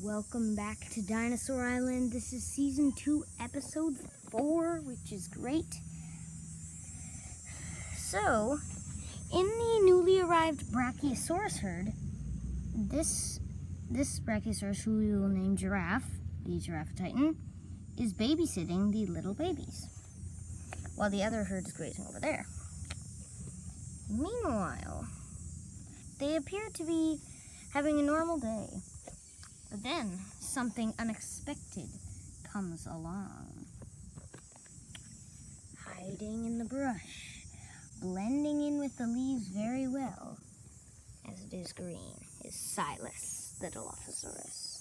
Welcome back to Dinosaur Island. This is Season 2, Episode 4, which is great. So, in the newly arrived Brachiosaurus herd, this Brachiosaurus, who we will name Giraffe, the Giraffe Titan, is babysitting the little babies, while the other herd is grazing over there. Meanwhile, they appear to be having a normal day. But then, something unexpected comes along. Hiding in the brush, blending in with the leaves very well, as it is green, is Silas, the Dilophosaurus.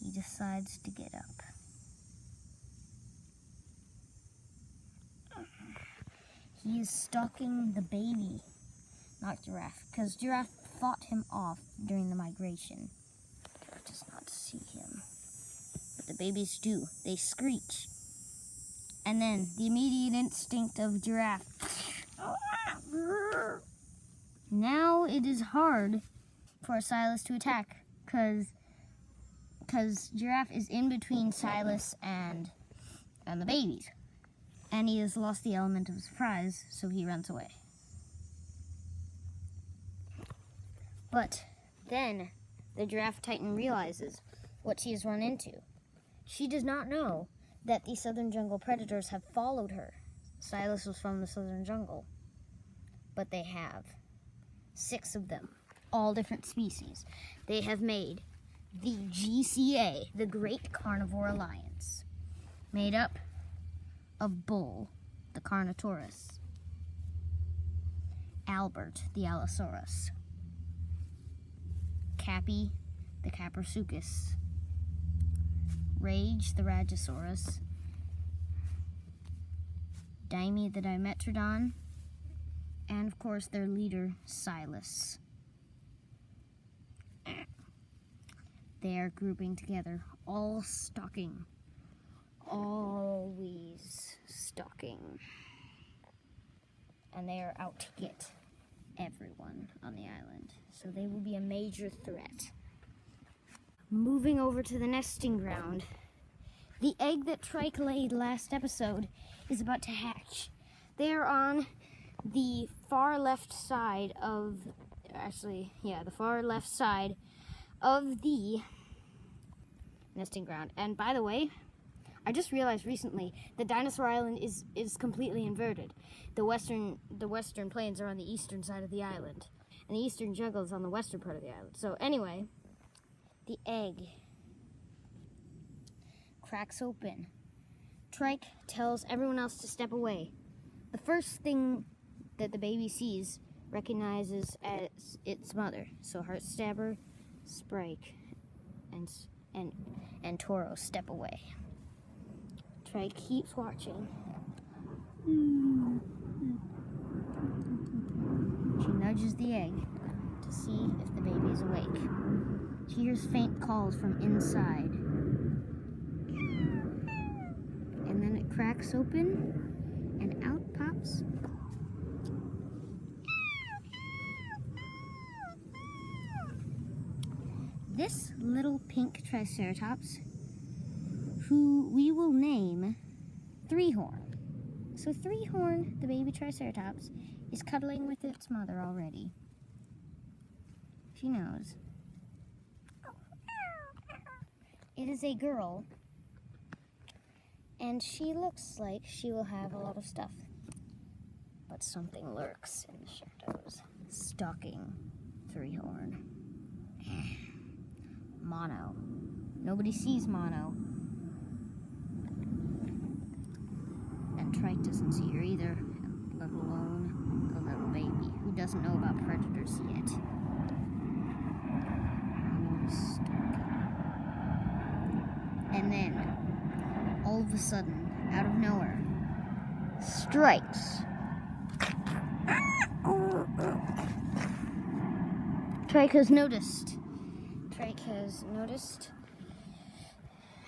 He decides to get up. He is stalking the baby, not Giraffe, because Giraffe fought him off during the migration. Giraffe does not see him. But the babies do. They screech. And then the immediate instinct of Giraffe. Now it is hard for Silas to attack, because Giraffe is in between Silas and the babies. And he has lost the element of surprise, so he runs away. But then the Giraffe Titan realizes what she has run into. She does not know that the southern jungle predators have followed her. Silas was from the southern jungle, but they have 6 of them, all different species. They have made the GCA, the Great Carnivore Alliance, made up of Bull, the Carnotaurus, Albert, the Allosaurus, Cappy, the Caprosuchus, Rage, the Ragosaurus, Daimi, the Dimetrodon, and of course their leader, Silas. They are grouping together, all stalking. Always stalking. And they are out to get everyone on the island. So they will be a major threat. Moving over to the nesting ground, the egg that Trike laid last episode is about to hatch. They are on the far left side of, the far left side of the nesting ground. And by the way, I just realized recently that Dinosaur Island is completely inverted. The western plains are on the eastern side of the island, and the eastern jungle is on the western part of the island. So anyway, the egg cracks open. Trike tells everyone else to step away. The first thing that the baby sees recognizes as its mother. So Heartstabber, Sprite, and Toro step away. Trike keeps watching. She nudges the egg to see if the baby is awake. She hears faint calls from inside. And then it cracks open, and out pops this little pink Triceratops, who we will name Three-Horn. So Three-Horn, the baby Triceratops, is cuddling with its mother already. She knows. It is a girl, and she looks like she will have a lot of stuff. But something lurks in the shadows, stalking Three-Horn. Mono. Nobody sees Mono. And Trike doesn't see her either, let alone the little baby, who doesn't know about predators yet. And then, all of a sudden, out of nowhere, strikes. Trike has noticed.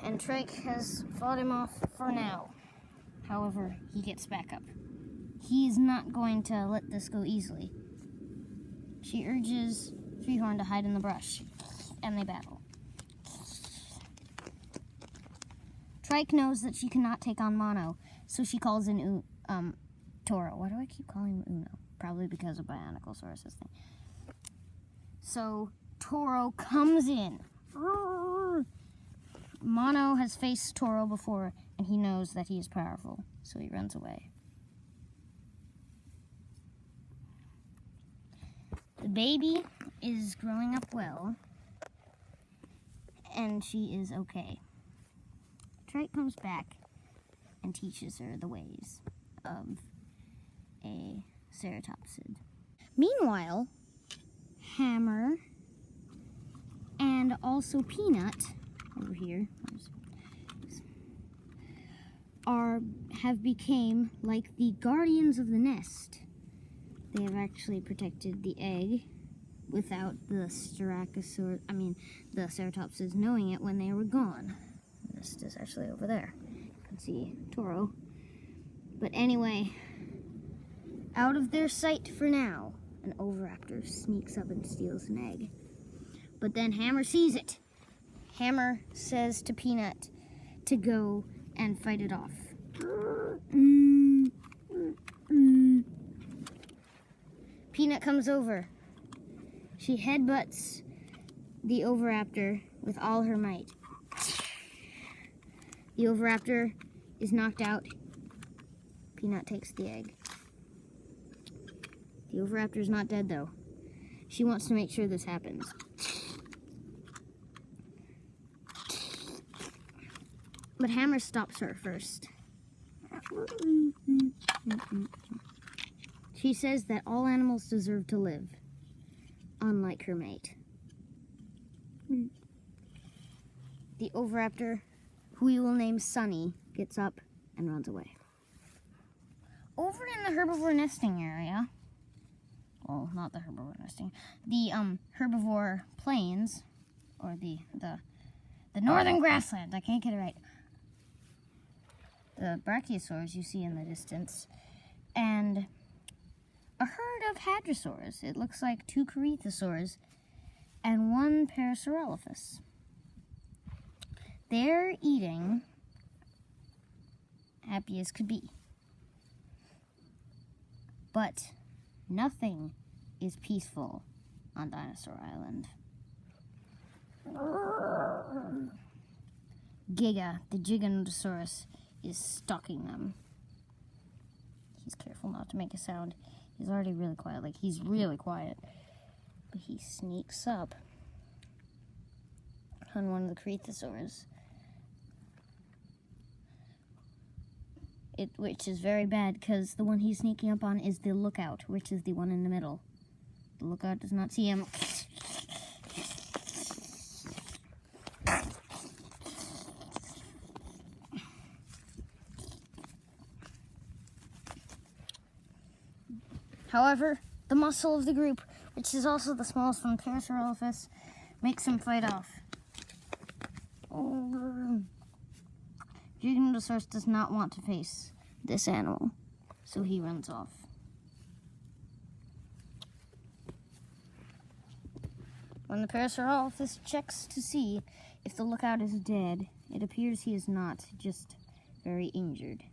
And Trike has fought him off for now. However, he gets back up. He is not going to let this go easily. She urges Treehorn to hide in the brush, and they battle. Trike knows that she cannot take on Mono, so she calls in Toro. Why do I keep calling him Uno? Probably because of Bioniclesaurus' thing. So Toro comes in. Mono has faced Toro before, and he knows that he is powerful, so he runs away. The baby is growing up well, and she is okay. Trike comes back and teaches her the ways of a ceratopsid. Meanwhile, Hammer and also Peanut over here have become like the guardians of the nest. They have actually protected the egg without the ceratopsids knowing it when they were gone. The nest is actually over there. You can see Toro. But anyway, out of their sight for now, an oviraptor sneaks up and steals an egg. But then Hammer sees it. Hammer says to Peanut to go and fight it off. Peanut comes over. She headbutts the oviraptor with all her might. The oviraptor is knocked out. Peanut takes the egg. The oviraptor is not dead, though. She wants to make sure this happens. But Hammer stops her first. She says that all animals deserve to live, unlike her mate. The oviraptor, who we will name Sunny, gets up and runs away. Over in the herbivore nesting area, well, not the herbivore nesting, the herbivore plains, or the northern grassland, I can't get it right. The brachiosaurs you see in the distance, and a herd of hadrosaurs. It looks like 2 corythosaurs and 1 Parasaurolophus. They're eating, happy as could be. But nothing is peaceful on Dinosaur Island. Giga, the Giganotosaurus, is stalking them. He's careful not to make a sound. He's already really quiet. Like, he's really quiet. But he sneaks up on one of the corythosaurs. Which is very bad, because the one he's sneaking up on is the lookout, which is the one in the middle. The lookout does not see him. However, the muscle of the group, which is also the smallest one, Parasaurolophus, makes him fight off. Giganotosaurus does not want to face this animal, so he runs off. When the Parasaurolophus checks to see if the lookout is dead, it appears he is not, just very injured.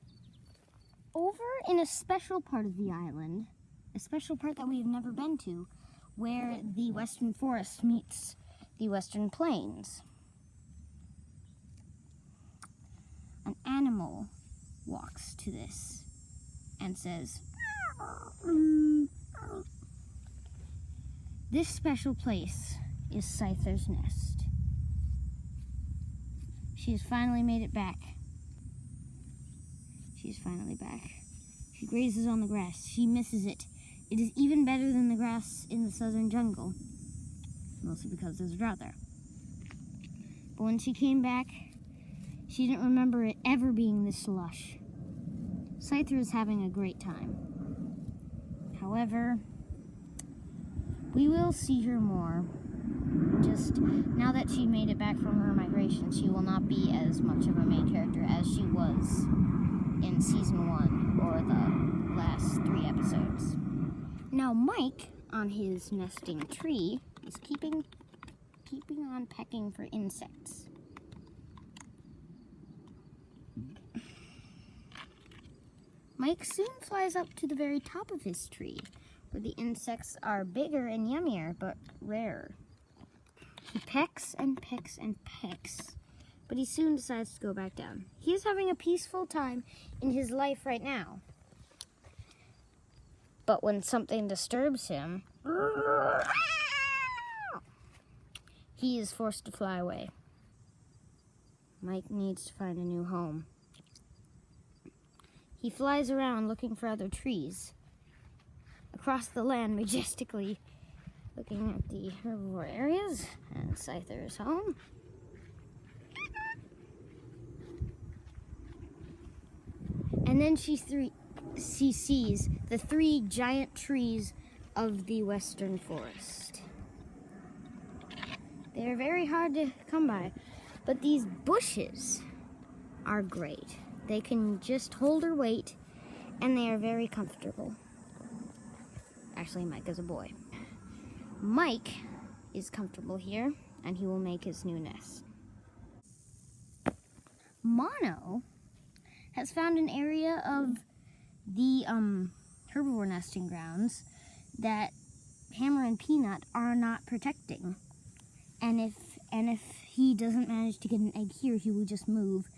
Over in a special part of the island, a special part that we have never been to, where the western forest meets the western plains, an animal walks to this and says, "This special place is Scyther's nest. She has finally made it back. She's finally back. She grazes on the grass. She misses it. It is even better than the grass in the southern jungle, mostly because there's a drought there. But when she came back, she didn't remember it ever being this lush. Scyther is having a great time. However, we will see her more. Just now that she made it back from her migration, she will not be as much of a main character as she was in season 1 or the last 3 episodes. Now Mike, on his nesting tree, he's keeping on pecking for insects. Mike soon flies up to the very top of his tree, where the insects are bigger and yummier, but rarer. He pecks and pecks and pecks, but he soon decides to go back down. He is having a peaceful time in his life right now. But when something disturbs him, he is forced to fly away. Mike needs to find a new home. He flies around looking for other trees, across the land majestically, looking at the herbivore areas and Scyther's home. And then she sees the 3 giant trees of the western forest. They are very hard to come by, but these bushes are great. They can just hold her weight, and they are very comfortable. Actually, Mike is a boy. Mike is comfortable here, and he will make his new nest. Mono has found an area of the herbivore nesting grounds that Hammer and Peanut are not protecting. And if he doesn't manage to get an egg here, he will just move.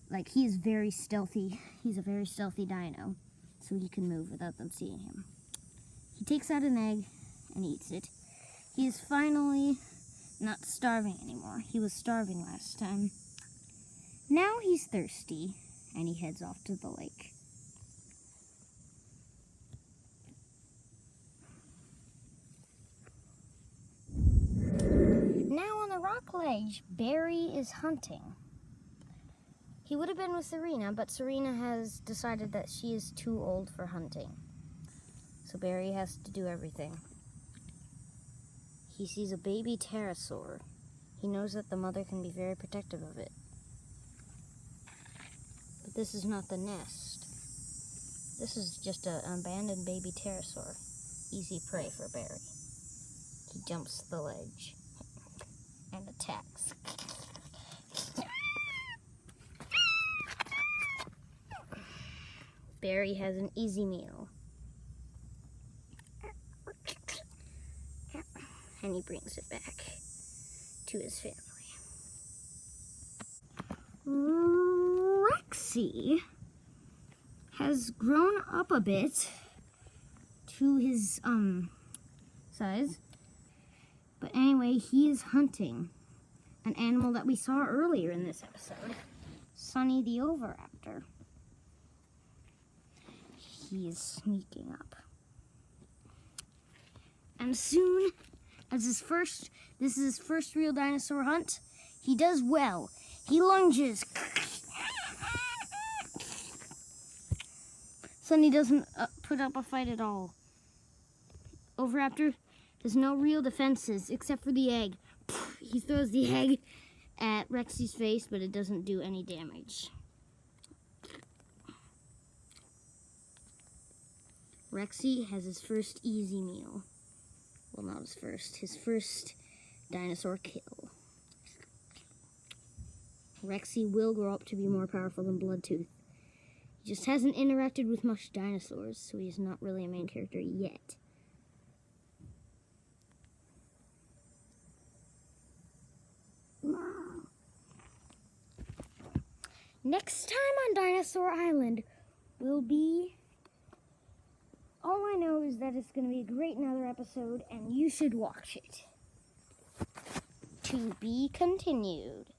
Like, he is very stealthy. He's a very stealthy dino, so he can move without them seeing him. He takes out an egg and eats it. He is finally not starving anymore. He was starving last time. Now he's thirsty, and he heads off to the lake. Now on the rock ledge, Barry is hunting. He would have been with Serena, but Serena has decided that she is too old for hunting. So Barry has to do everything. He sees a baby pterosaur. He knows that the mother can be very protective of it. But this is not the nest. This is just an abandoned baby pterosaur. Easy prey for Barry. He jumps the ledge and attacks. Barry has an easy meal. And he brings it back to his family. Rexy has grown up a bit to his size. But anyway, he is hunting an animal that we saw earlier in this episode, Sonny the Oviraptor. He is sneaking up. And soon, as this is his first real dinosaur hunt, he does well. He lunges. Sonny doesn't put up a fight at all. Oviraptor has no real defenses except for the egg. He throws the egg at Rexy's face, but it doesn't do any damage. Rexy has his first easy meal. Well, not his first dinosaur kill. Rexy will grow up to be more powerful than Bloodtooth. He just hasn't interacted with much dinosaurs, so he's not really a main character yet. Next time on Dinosaur Island will be... All I know is that it's going to be a great another episode, and you should watch it. To be continued.